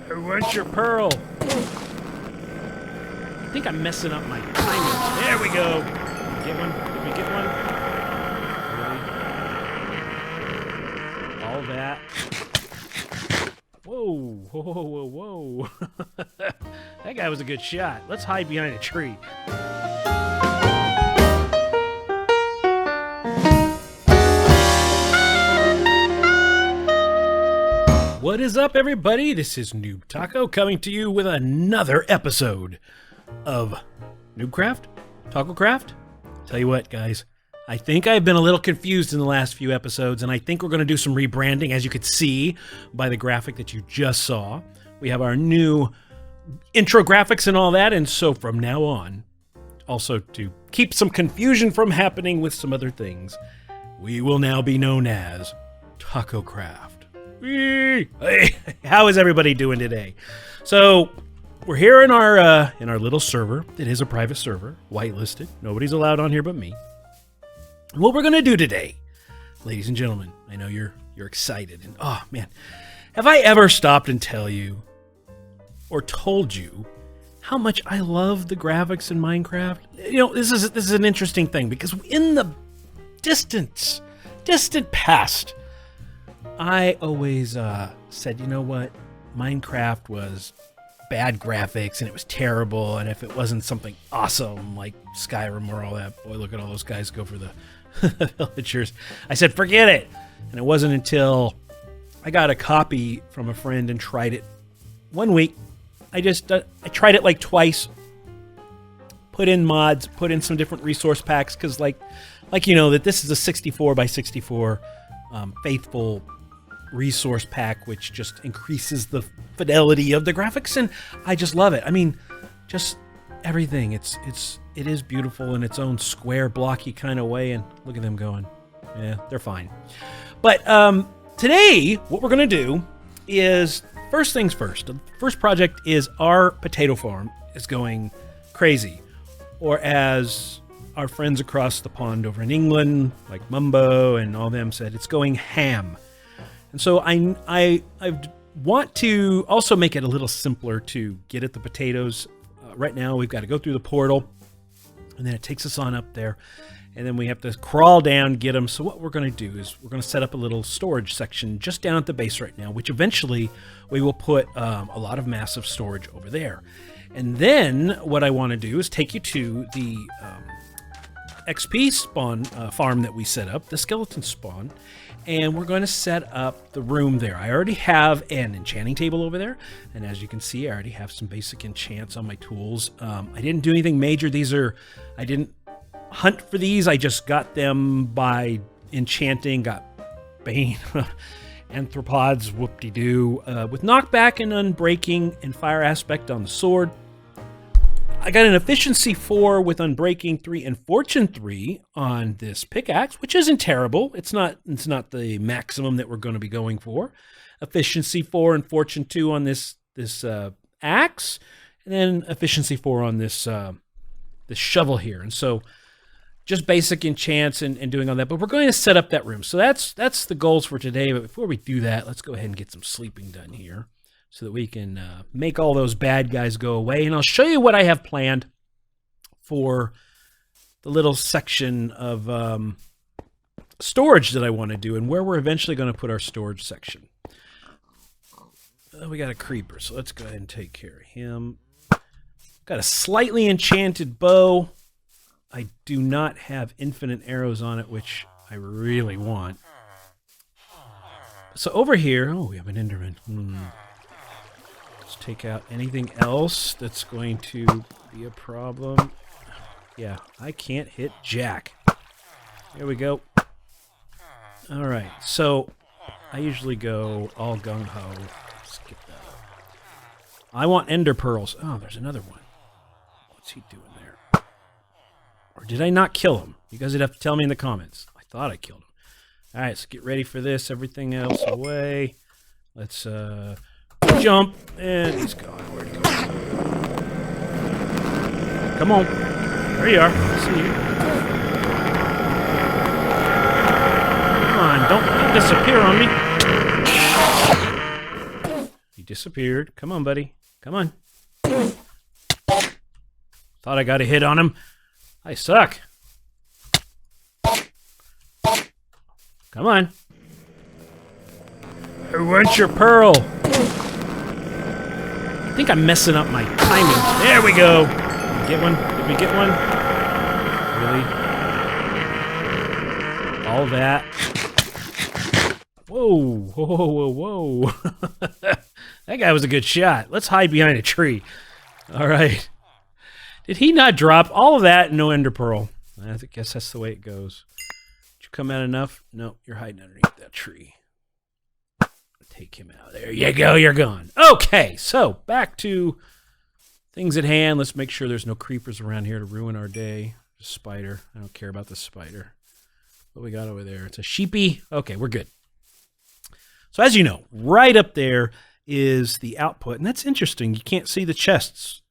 I want your pearl. I think I'm messing up my timing. There we go. Get one? Did we get one? Really? All that. Whoa, whoa, whoa, whoa. That guy was a good shot. Let's hide behind a tree. What is up, everybody? This is NoobTaco coming to you with another episode of NoobCraft? TacoCraft? Tell you what, guys. I think I've been a little confused in the last few episodes, and I think we're going to do some rebranding, as you could see by the graphic that you just saw. We have our new intro graphics and all that, and so from now on, also to keep some confusion from happening with some other things, we will now be known as TacoCraft. Hey, how is everybody doing today? So we're here in our little server. It is a private server, whitelisted. Nobody's allowed on here but me. And what we're gonna do today, ladies and gentlemen, I know you're excited, and oh man, have I ever stopped and tell you or told you how much I love the graphics in Minecraft? You know, this is an interesting thing because in the distant past, I always said, you know what, Minecraft was bad graphics and it was terrible, and if it wasn't something awesome like Skyrim or all that, boy, look at all those guys go for the villagers. I said, forget it. And it wasn't until I got a copy from a friend and tried it one week. I tried it like twice, put in mods, put in some different resource packs, because like you know that this is a 64 by 64 faithful resource pack, which just increases the fidelity of the graphics, and I just love it. I mean, just everything. It is beautiful in its own square, blocky kind of way, and look at them going. Yeah, they're fine. But today, what we're gonna do is, first things first. The first project is our potato farm is going crazy, or as our friends across the pond over in England, like Mumbo and all them said, it's going ham. And so I want to also make it a little simpler to get at the potatoes. Right now we've got to go through the portal, and then it takes us on up there, and then we have to crawl down, get them. So what we're going to do is we're going to set up a little storage section just down at the base right now, which eventually we will put a lot of massive storage over there. And then what I want to do is take you to the XP spawn farm that we set up, the skeleton spawn, and we're going to set up the room there. I already have an enchanting table over there, and as you can see, I already have some basic enchants on my tools. I didn't do anything major. I didn't hunt for these. I just got them by enchanting, got Bane, Anthropods, whoop-de-doo, with knockback and unbreaking and fire aspect on the sword. I got an efficiency 4 with unbreaking 3 and fortune 3 on this pickaxe, which isn't terrible. It's not the maximum that we're going to be going for. Efficiency 4 and fortune 2 on this axe, and then efficiency 4 on this shovel here. And so just basic enchants and doing all that. But we're going to set up that room. So that's the goals for today. But before we do that, let's go ahead and get some sleeping done here, so that we can make all those bad guys go away. And I'll show you what I have planned for the little section of storage that I want to do, and where we're eventually going to put our storage section. We got a creeper, so let's go ahead and take care of him. Got a slightly enchanted bow. I do not have infinite arrows on it, which I really want. So over here, oh, we have an Enderman. Let's take out anything else that's going to be a problem. Yeah, I can't hit Jack. There we go. All right, so I usually go all gung-ho. Skip that. I want ender pearls. Oh, there's another one. What's he doing there? Or did I not kill him? You guys would have to tell me in the comments. I thought I killed him. All right, so get ready for this. Everything else away. Let's jump, and he's gone. Where'd he go? Come on. There you are. I see you. Come on, don't disappear on me. He disappeared. Come on, buddy. Come on. Thought I got a hit on him. I suck. Come on. Who wants your pearl? I think I'm messing up my timing. There we go. Did we get one? Did we get one? Really? All that. Whoa, whoa, whoa, whoa. That guy was a good shot. Let's hide behind a tree. All right. Did he not drop all of that and no ender pearl? I guess that's the way it goes. Did you come out enough? No, you're hiding underneath that tree. Take him out. There you go. You're gone. Okay, so back to things at hand. Let's make sure there's no creepers around here to ruin our day. There's a spider. I don't care about the spider. What we got over there? It's a sheepy. Okay, we're good. So as you know, right up there is the output. And that's interesting. You can't see the chests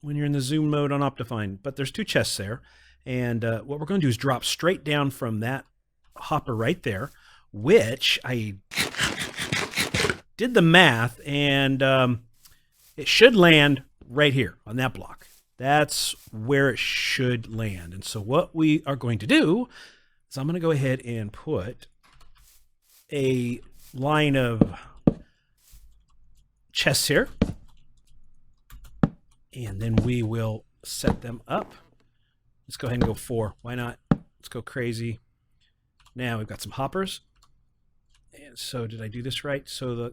when you're in the zoom mode on Optifine. But there's 2 chests there. And what we're going to do is drop straight down from that hopper right there, which I did the math, and it should land right here on that block. That's where it should land. And so what we are going to do is I'm going to go ahead and put a line of chests here, and then we will set them up. Let's go ahead and go 4. Why not? Let's go crazy. Now we've got some hoppers. And so did I do this right? So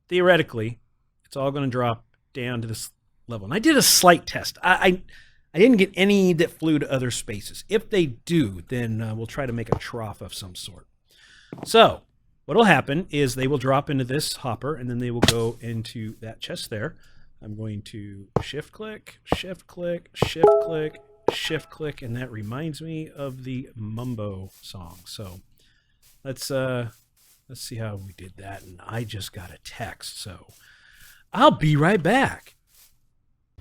theoretically, it's all going to drop down to this level. And I did a slight test. I didn't get any that flew to other spaces. If they do, then we'll try to make a trough of some sort. So what will happen is they will drop into this hopper, and then they will go into that chest there. I'm going to shift click, shift click, shift click, shift click, and that reminds me of the Mumbo song. So let's see how we did that. And I just got a text, so I'll be right back.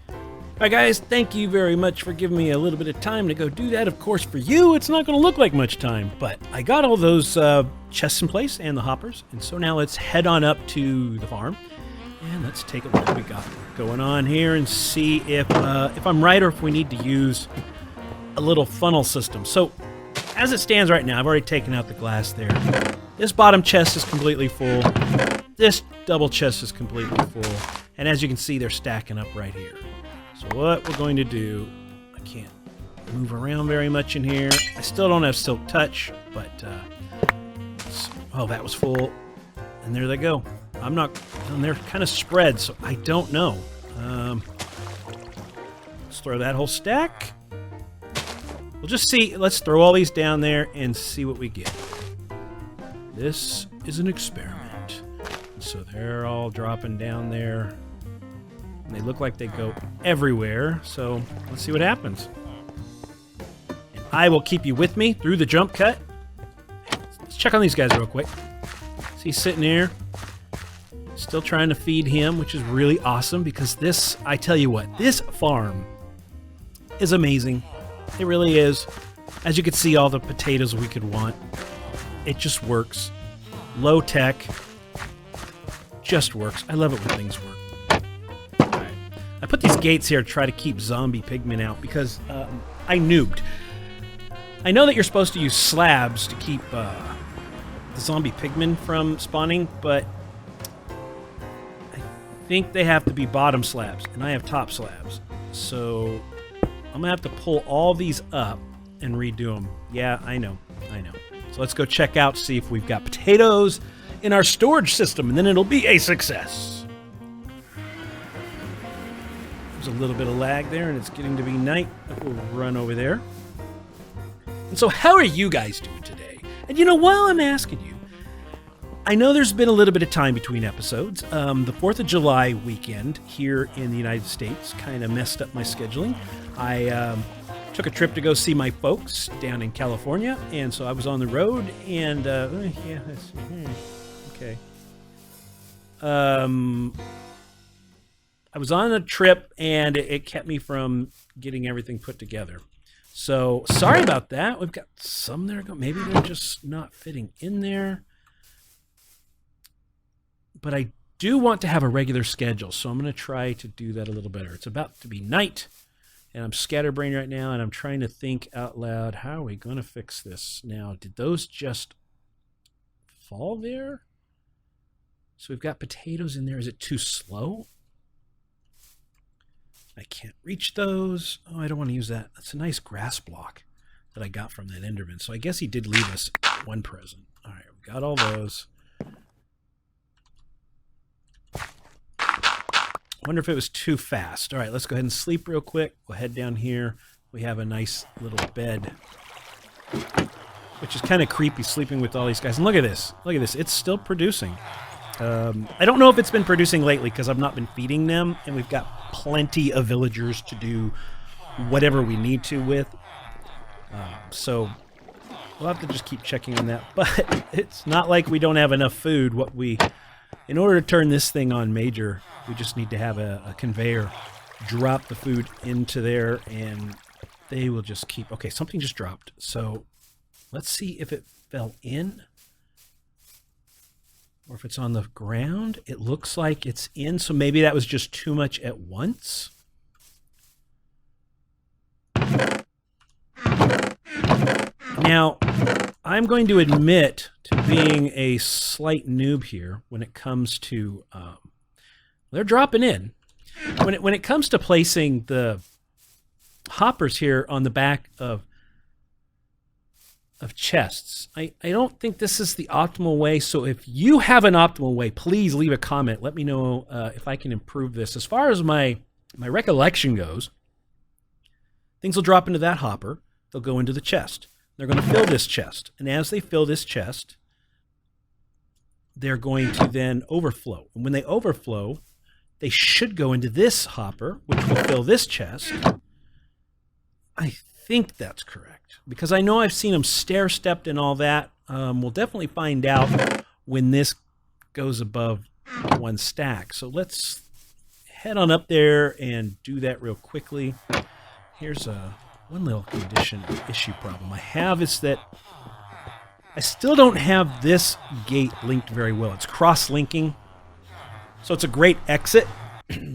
All right, guys, thank you very much for giving me a little bit of time to go do that. Of course, for you, it's not going to look like much time, but I got all those chests in place and the hoppers. And so now let's head on up to the farm, and let's take a look at what we got going on here and see if I'm right or if we need to use a little funnel system. So as it stands right now, I've already taken out the glass there. This bottom chest is completely full. This double chest is completely full. And as you can see, they're stacking up right here. So what we're going to do, I can't move around very much in here. I still don't have silk touch, but oh, that was full. And there they go. And they're kind of spread, so I don't know. Let's throw that whole stack. We'll just see. Let's throw all these down there and see what we get. This is an experiment. So they're all dropping down there. And they look like they go everywhere. So let's see what happens. And I will keep you with me through the jump cut. Let's check on these guys real quick. See, he's sitting here. Still trying to feed him, which is really awesome because this, I tell you what, this farm is amazing. It really is. As you can see, all the potatoes we could want. It just works. Low tech. Just works. I love it when things work. Alright. I put these gates here to try to keep zombie pigmen out because I noobed. I know that you're supposed to use slabs to keep the zombie pigmen from spawning, but I think they have to be bottom slabs, and I have top slabs. So I'm gonna have to pull all these up and redo them. Yeah, I know. So let's go check out, see if we've got potatoes in our storage system, and then it'll be a success. There's a little bit of lag there, and it's getting to be night. We'll run over there. And so how are you guys doing today? And you know, while I'm asking you, I know there's been a little bit of time between episodes. The 4th of July weekend here in the United States kind of messed up my scheduling. I took a trip to go see my folks down in California, and so I was on the road, and yeah, okay. I was on a trip, and it kept me from getting everything put together. So sorry about that. We've got some there. Maybe they're just not fitting in there. But I do want to have a regular schedule, so I'm going to try to do that a little better. It's about to be night, and I'm scatterbrained right now, and I'm trying to think out loud, how are we going to fix this? Now, did those just fall there? So we've got potatoes in there. Is it too slow? I can't reach those. Oh, I don't want to use that. That's a nice grass block that I got from that Enderman. So I guess he did leave us one present. All right, we got all those. Wonder if it was too fast. All right, let's go ahead and sleep real quick. We'll head down here. We have a nice little bed, which is kind of creepy sleeping with all these guys. And look at this. Look at this. It's still producing. I don't know if it's been producing lately because I've not been feeding them, and we've got plenty of villagers to do whatever we need to with. So we'll have to just keep checking on that. But it's not like we don't have enough food. In order to turn this thing on major, we just need to have a conveyor drop the food into there, and they will just keep... Okay, something just dropped. So let's see if it fell in or if it's on the ground. It looks like it's in, so maybe that was just too much at once. Now, I'm going to admit to being a slight noob here when it comes to... they're dropping in. When it comes to placing the hoppers here on the back of chests, I don't think this is the optimal way. So if you have an optimal way, please leave a comment. Let me know if I can improve this. As far as my recollection goes, things will drop into that hopper. They'll go into the chest. They're going to fill this chest. And as they fill this chest, they're going to then overflow. And when they overflow, they should go into this hopper, which will fill this chest. I think that's correct, because I know I've seen them stair-stepped and all that. We'll definitely find out when this goes above one stack. So let's head on up there and do that real quickly. Here's one little issue problem I have is that I still don't have this gate linked very well. It's cross-linking, so it's a great exit,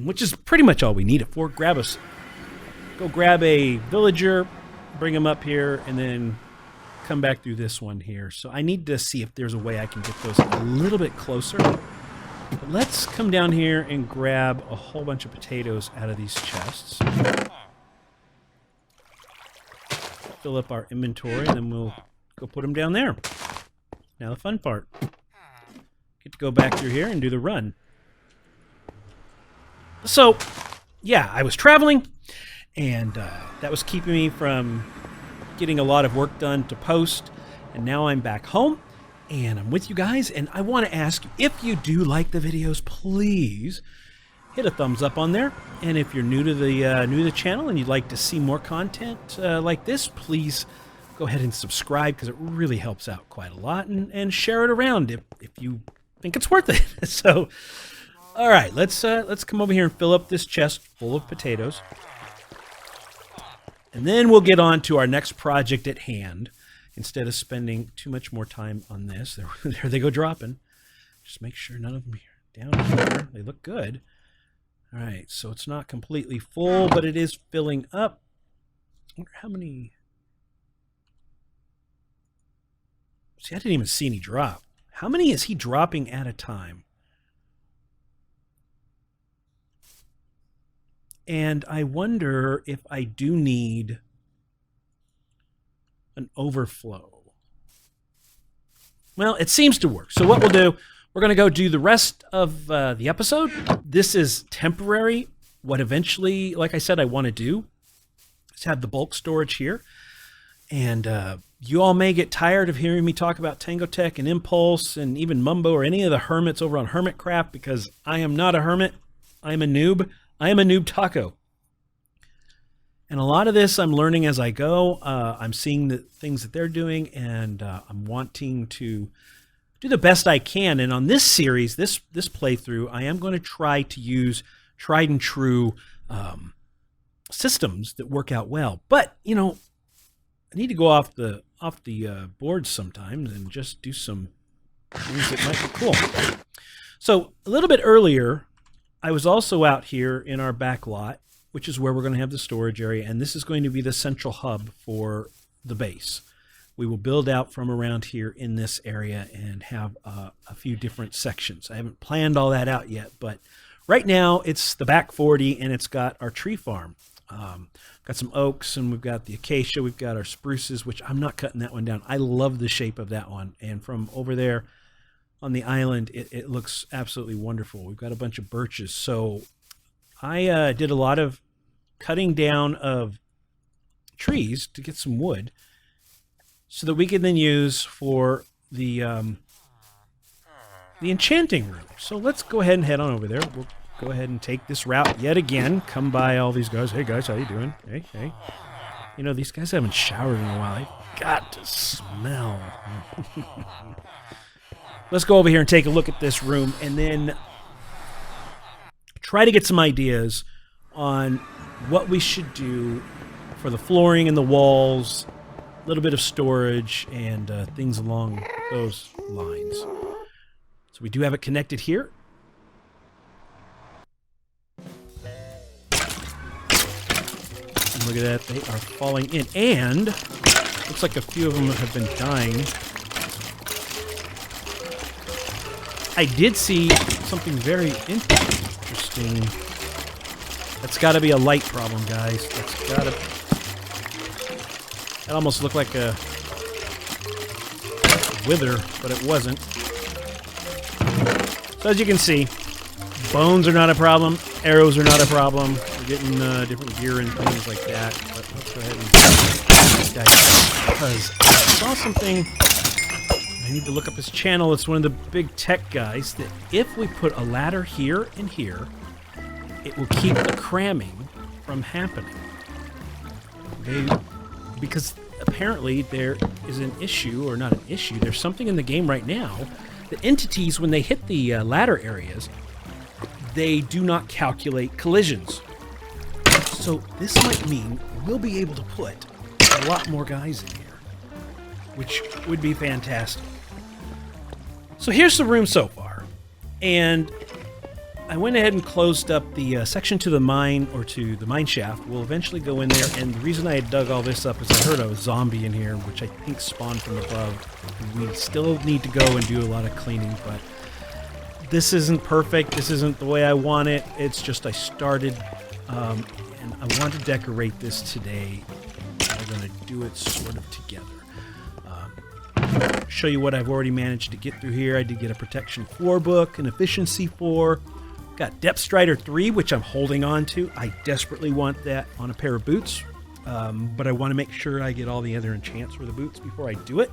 which is pretty much all we need it for. Go grab a villager, bring them up here, and then come back through this one here. So I need to see if there's a way I can get those a little bit closer. But let's come down here and grab a whole bunch of potatoes out of these chests. Fill up our inventory, and then we'll go put them down there. Now the fun part. Get to go back through here and do the run. So, yeah, I was traveling, and that was keeping me from getting a lot of work done to post, and now I'm back home, and I'm with you guys, and I want to ask you, if you do like the videos, please hit a thumbs up on there, and if you're new to the channel and you'd like to see more content like this, please go ahead and subscribe, because it really helps out quite a lot, and share it around if you think it's worth it. So, all right, let's come over here and fill up this chest full of potatoes. And then we'll get on to our next project at hand instead of spending too much more time on this. There they go dropping. Just make sure none of them are down here. They look good. All right, so it's not completely full, but it is filling up. I wonder how many... See, I didn't even see any drop. How many is he dropping at a time? And I wonder if I do need an overflow. Well, it seems to work. So what we'll do, we're going to go do the rest of the episode. This is temporary. What eventually, like I said, I want to do is have the bulk storage here. And you all may get tired of hearing me talk about TangoTech and Impulse and even Mumbo or any of the hermits over on HermitCraft, because I am not a hermit. I am a noob. I am a NoobTaco. And a lot of this I'm learning as I go. I'm seeing the things that they're doing, and I'm wanting to do the best I can. And on this series, this playthrough, I am going to try to use tried and true systems that work out well. But, you know, I need to go off the board sometimes and just do some things that might be cool. So a little bit earlier, I was also out here in our back lot, which is where we're going to have the storage area, and this is going to be the central hub for the base. We will build out from around here in this area and have a few different sections. I haven't planned all that out yet, but right now it's the back 40 and it's got our tree farm. Got some oaks and we've got the acacia, we've got our spruces, which I'm not cutting that one down. I love the shape of that one. And from over there on the island, it looks absolutely wonderful. We've got a bunch of birches. So I did a lot of cutting down of trees to get some wood, so that we can then use for the enchanting room. So let's go ahead and head on over there. We'll go ahead and take this route yet again. Come by all these guys. Hey guys, how you doing? Hey, hey. You know, these guys haven't showered in a while. They've got to smell. Let's go over here and take a look at this room and then try to get some ideas on what we should do for the flooring and the walls, a little bit of storage, and things along those lines. So we do have it connected here. And look at that, they are falling in. And looks like a few of them have been dying. I did see something very interesting. That's got to be a light problem, guys. That's got to... That almost looked like a wither, but it wasn't. So as you can see, bones are not a problem. Arrows are not a problem. We're getting different gear and things like that. But let's go ahead and get this guy, because I saw something. I need to look up his channel. It's one of the big tech guys, that if we put a ladder here and here, it will keep the cramming from happening. Because apparently there is an issue, or not an issue, there's something in the game right now that entities, when they hit the ladder areas, they do not calculate collisions. So this might mean we'll be able to put a lot more guys in here, which would be fantastic. So here's the room so far, and I went ahead and closed up the section to the mine, or to the mine shaft. We'll eventually go in there, and the reason I had dug all this up is I heard a zombie in here, which I think spawned from above. We still need to go and do a lot of cleaning, but this isn't perfect. This isn't the way I want it. It's just I started, and I want to decorate this today. I'm going to do it sort of together. Show you what I've already managed to get through here. I did get a Protection 4 book, an Efficiency 4. Got Depth Strider 3, which I'm holding on to. I desperately want that on a pair of boots, but I want to make sure I get all the other enchants for the boots before I do it.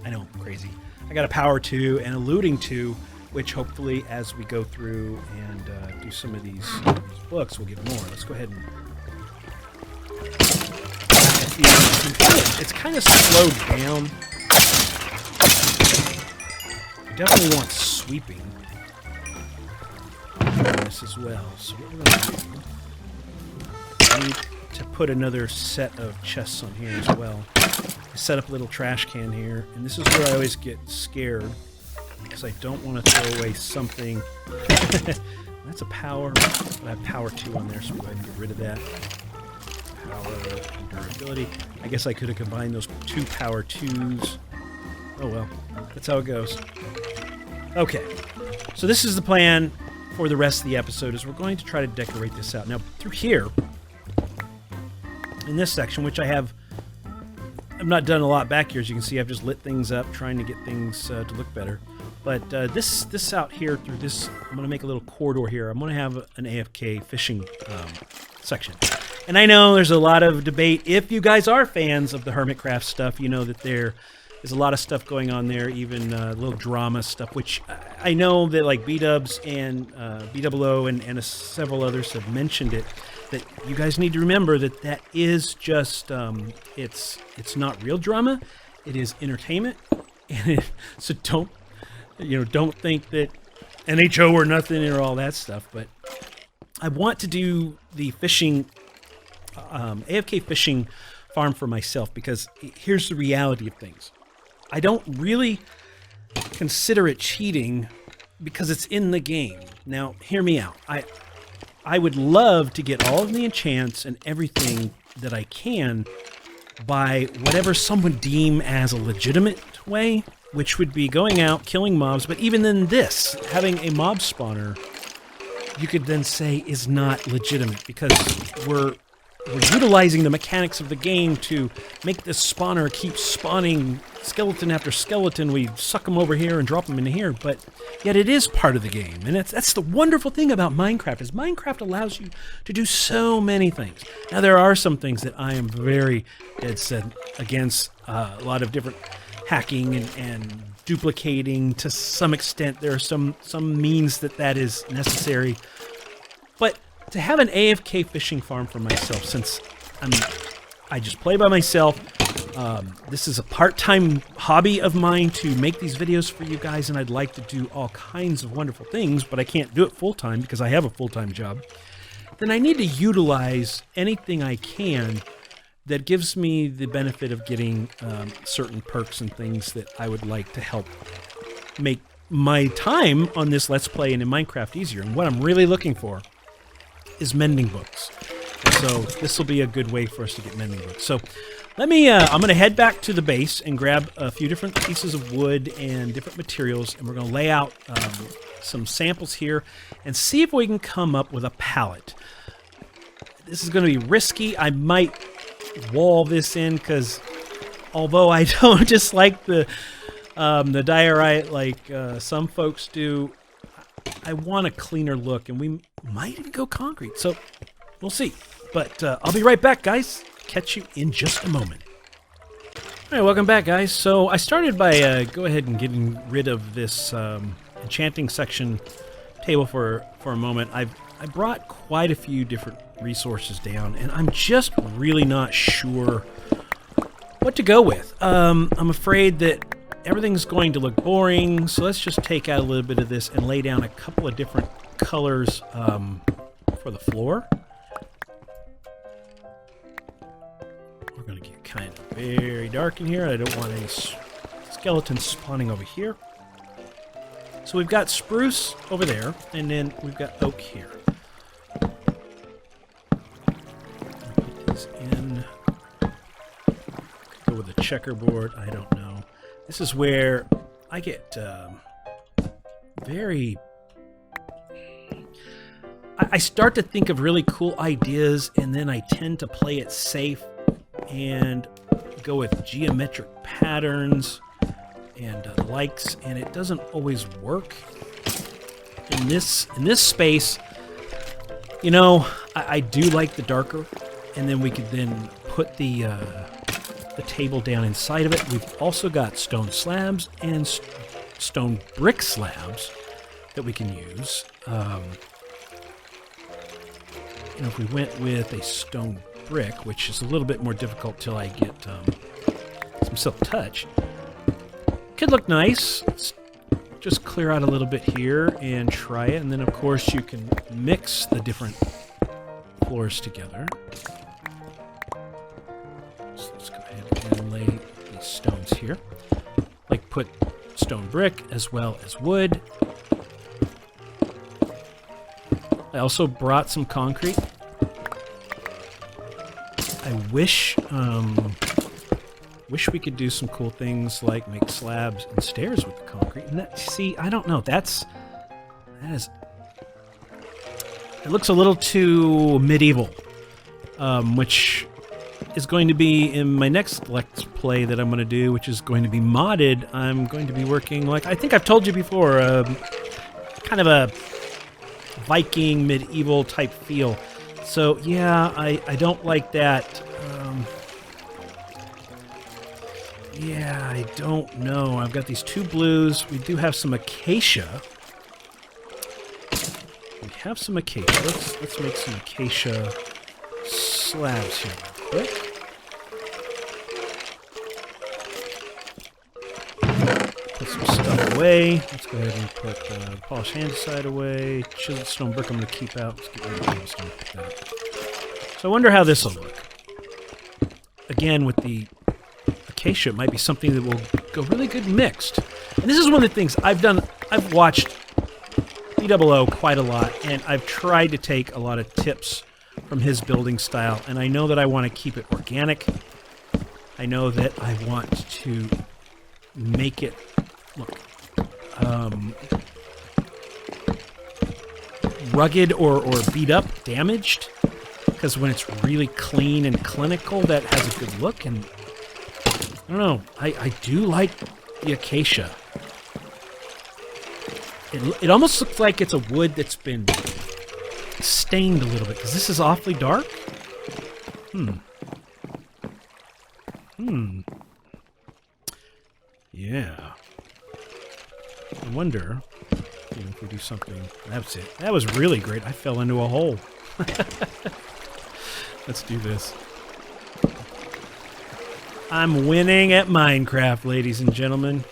I know, I'm crazy. I got a Power 2 and a Looting 2, which hopefully as we go through and do some of these books, we'll get more. Let's go ahead and... It's kind of slowed down. I definitely want sweeping this as well. So what we're going to do, I need to put another set of chests on here as well. I set up a little trash can here, and this is where I always get scared, because I don't want to throw away something. That's a power, but I have Power 2 on there, so we'll go ahead and get rid of that. Power and durability. I guess I could have combined those two Power 2s. Oh well, that's how it goes. Okay, so this is the plan for the rest of the episode, is we're going to try to decorate this out. Now, through here, in this section, which I've not done a lot back here, as you can see, I've just lit things up, trying to get things to look better. But this out here, through this, I'm going to make a little corridor here. I'm going to have an AFK fishing section. And I know there's a lot of debate. If you guys are fans of the Hermitcraft stuff, you know that there is a lot of stuff going on there, even little drama stuff, which I know that like B-Dubs and B-Double-O and several others have mentioned it, that you guys need to remember that that is just, it's not real drama, it is entertainment, and so don't think that NHO or nothing or all that stuff, but I want to do the fishing, AFK fishing farm for myself, because here's the reality of things. I don't really consider it cheating because it's in the game. Now, hear me out. I would love to get all of the enchants and everything that I can by whatever some would deem as a legitimate way, which would be going out, killing mobs. But even then this, having a mob spawner, you could then say is not legitimate because we're utilizing the mechanics of the game to make this spawner keep spawning skeleton after skeleton. We suck them over here and drop them into here, but yet it is part of the game. And that's the wonderful thing about Minecraft, is Minecraft allows you to do so many things. Now, there are some things that I am very dead set against, a lot of different hacking and duplicating to some extent. There are some means that is necessary. But to have an AFK fishing farm for myself, since I just play by myself, this is a part-time hobby of mine to make these videos for you guys, and I'd like to do all kinds of wonderful things, but I can't do it full-time because I have a full-time job, then I need to utilize anything I can that gives me the benefit of getting certain perks and things that I would like to help make my time on this Let's Play and in Minecraft easier. And what I'm really looking for is mending books. So this will be a good way for us to get mending books. So let me, I'm going to head back to the base and grab a few different pieces of wood and different materials, and we're going to lay out some samples here and see if we can come up with a palette. This is going to be risky. I might wall this in because although I don't just like the diorite like some folks do, I want a cleaner look, and we might even go concrete. So we'll see. But I'll be right back, guys. Catch you in just a moment. All right, welcome back, guys. So I started by go ahead and getting rid of this enchanting section table for a moment. I brought quite a few different resources down, and I'm just really not sure what to go with. I'm afraid that everything's going to look boring, so let's just take out a little bit of this and lay down a couple of different colors for the floor. We're going to get kind of very dark in here. I don't want any skeletons spawning over here. So we've got spruce over there, and then we've got oak here. Put these in. Go with a checkerboard. I don't know. This is where I get very... I start to think of really cool ideas, and then I tend to play it safe and go with geometric patterns and likes, and it doesn't always work. In this space, you know, I do like the darker, and then we could then put the table down inside of it. We've also got stone slabs and stone brick slabs that we can use. You know, if we went with a stone brick, which is a little bit more difficult till I get some silk touch, could look nice. Let's just clear out a little bit here and try it, and then of course you can mix the different floors together. So let's go ahead and lay these stones here. Like put stone brick as well as wood. I also brought some concrete. I wish we could do some cool things like make slabs and stairs with the concrete. And that, see, I don't know. It looks a little too medieval, which is going to be in my next Let's Play that I'm going to do, which is going to be modded. I'm going to be working, like I think I've told you before, kind of a Viking medieval type feel. So yeah, I don't like that. Yeah, I don't know. I've got these two blues. We do have some acacia. Let's make some acacia slabs here real quick. Put some stuff away. Let's go ahead and put polished andesite away. Chiseled stone brick I'm going to keep out. Let's get rid of the cobblestone. Put that up. So I wonder how this will look. Again, with the acacia, it might be something that will go really good mixed. And this is one of the things I've done. I've watched BOO quite a lot, and I've tried to take a lot of tips from his building style, and I know that I want to keep it organic. I know that I want to make it look rugged or beat up, damaged, because when it's really clean and clinical, that has a good look. And I don't know, I do like the acacia. It almost looks like it's a wood that's been stained a little bit, because this is awfully dark. Yeah. I wonder, if we do something. That's it. That was really great. I fell into a hole. Let's do this. I'm winning at Minecraft, ladies and gentlemen.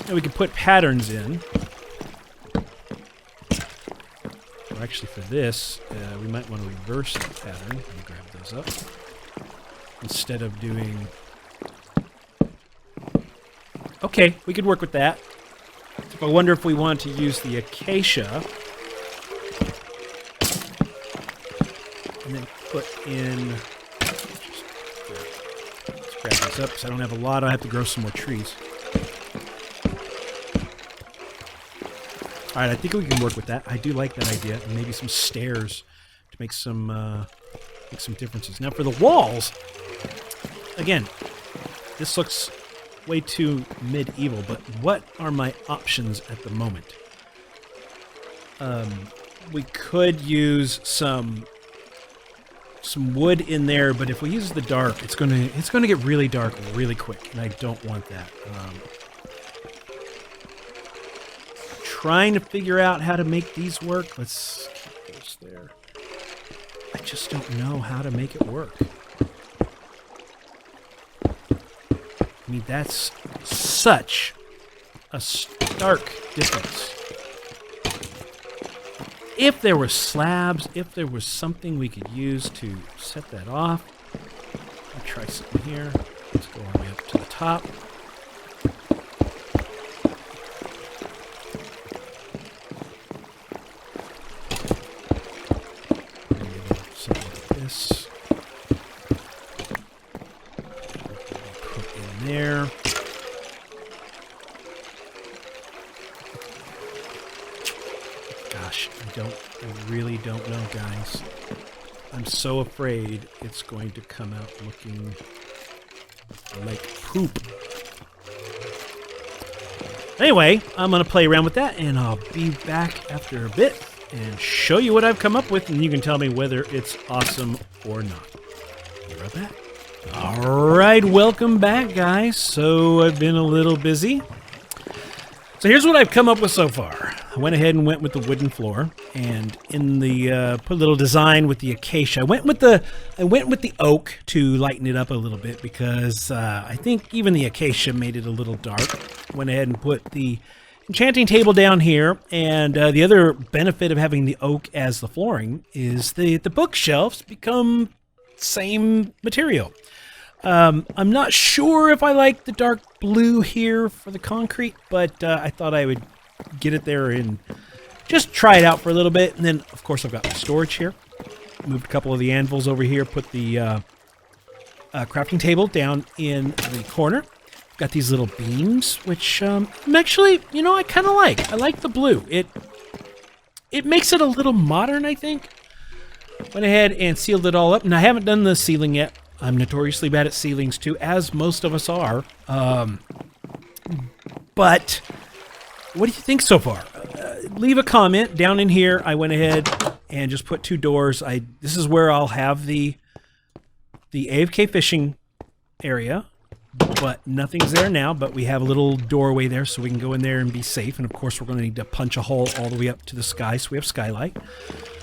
Now we can put patterns in. Or actually, for this, we might want to reverse the pattern. Let me grab those up. Instead of doing... Okay, we could work with that. I wonder if we want to use the acacia. And then put in... Let's grab these up, because I don't have a lot. I have to grow some more trees. Alright, I think we can work with that. I do like that idea. And maybe some stairs to make some differences. Now for the walls, again, this looks way too medieval, but what are my options at the moment? We could use some wood in there, but if we use the dark, it's gonna get really dark really quick, and I don't want that. Trying to figure out how to make these work. Let's keep those there. I just don't know how to make it work. I mean, that's such a stark difference. If there were slabs, if there was something we could use to set that off. I'll try something here. Let's go all the way up to the top. There. Gosh, I really don't know, guys. I'm so afraid it's going to come out looking like poop. Anyway, I'm going to play around with that, and I'll be back after a bit and show you what I've come up with, and you can tell me whether it's awesome or not. Be right back. Alright, welcome back, guys. So I've been a little busy. So here's what I've come up with so far. I went ahead and went with the wooden floor, and in the put a little design with the acacia. I went with the oak to lighten it up a little bit, because I think even the acacia made it a little dark. Went ahead and put the enchanting table down here, and the other benefit of having the oak as the flooring is the bookshelves become same material. I'm not sure if I like the dark blue here for the concrete, but I thought I would get it there and just try it out for a little bit. And then, of course, I've got my storage here. Moved a couple of the anvils over here, put the crafting table down in the corner. Got these little beams, which I'm actually, I kind of like. I like the blue. It makes it a little modern, I think. Went ahead and sealed it all up, and I haven't done the ceiling yet. I'm notoriously bad at ceilings too, as most of us are. But what do you think so far? Leave a comment down in here. I went ahead and just put 2 doors. This is where I'll have the AFK fishing area, but nothing's there now. But we have a little doorway there, so we can go in there and be safe. And of course, we're going to need to punch a hole all the way up to the sky, so we have skylight.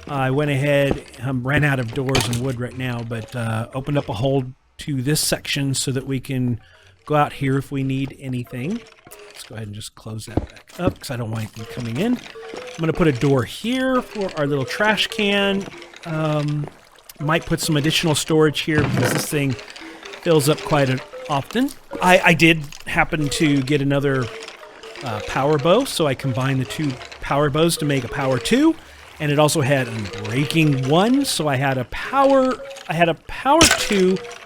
I went ahead, ran out of doors and wood right now, but opened up a hole to this section so that we can go out here if we need anything. Let's go ahead and just close that back up, because I don't want anything coming in. I'm going to put a door here for our little trash can. Might put some additional storage here, because this thing fills up quite often. I did happen to get another power bow, so I combined the two power bows to make a power 2. And it also had Unbreaking 1, so I had a power 2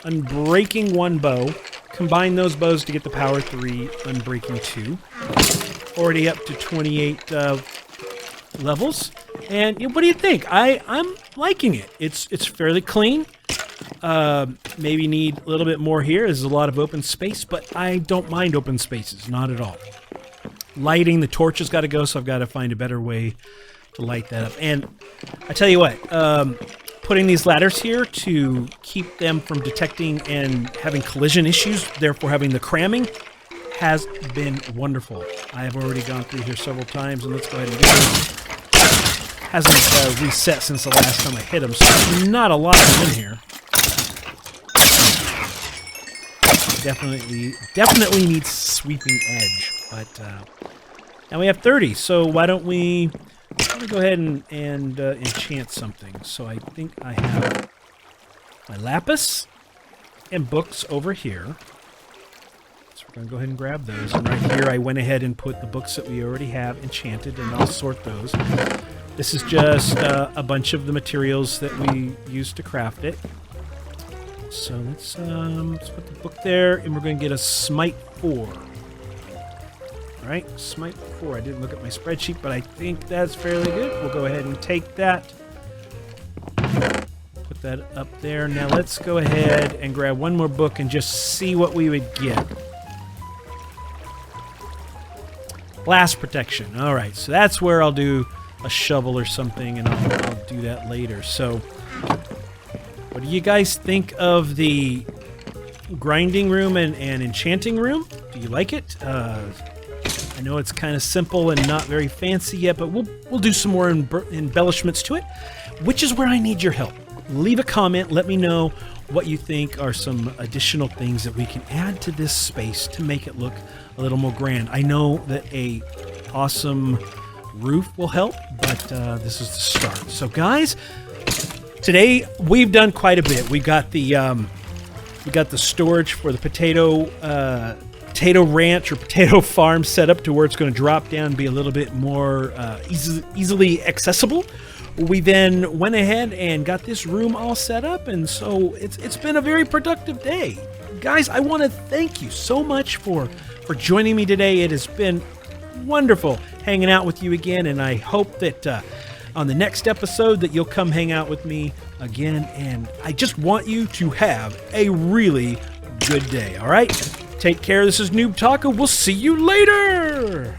Unbreaking 1 bow. Combine those bows to get the power 3 Unbreaking 2. Already up to 28 levels. And what do you think? I'm liking it. It's fairly clean. Maybe need a little bit more here. There's a lot of open space, but I don't mind open spaces, not at all. Lighting, the torch has got to go, so I've got to find a better way to light that up. And I tell you what, putting these ladders here to keep them from detecting and having collision issues, therefore having the cramming, has been wonderful. I have already gone through here several times, and let's go ahead and do this. Hasn't reset since the last time I hit them, so there's not a lot of them in here. Definitely needs sweeping edge, but now we have 30, so why don't we go ahead and enchant something. So I think I have my lapis and books over here. So we're going to go ahead and grab those. And right here I went ahead and put the books that we already have enchanted, and I'll sort those. This is just a bunch of the materials that we used to craft it. So let's put the book there, and we're going to get a Smite 4. Alright, Smite 4. I didn't look at my spreadsheet, but I think that's fairly good. We'll go ahead and take that. Put that up there. Now let's go ahead and grab one more book and just see what we would get. Blast protection. Alright, so that's where I'll do a shovel or something, and I'll do that later. So, what do you guys think of the grinding room and enchanting room? Do you like it? I know it's kind of simple and not very fancy yet, but we'll do some more embellishments to it, which is where I need your help. Leave a comment. Let me know what you think are some additional things that we can add to this space to make it look a little more grand. I know that a awesome roof will help, but this is the start. So, guys, today we've done quite a bit. We got the storage for the potato ranch or potato farm set up to where it's going to drop down and be a little bit more easily accessible. We then went ahead and got this room all set up, and so it's been a very productive day. Guys, I want to thank you so much for joining me today. It has been wonderful hanging out with you again, and I hope that on the next episode that you'll come hang out with me again, and I just want you to have a really good day, all right? Take care. This is NoobTaco. We'll see you later.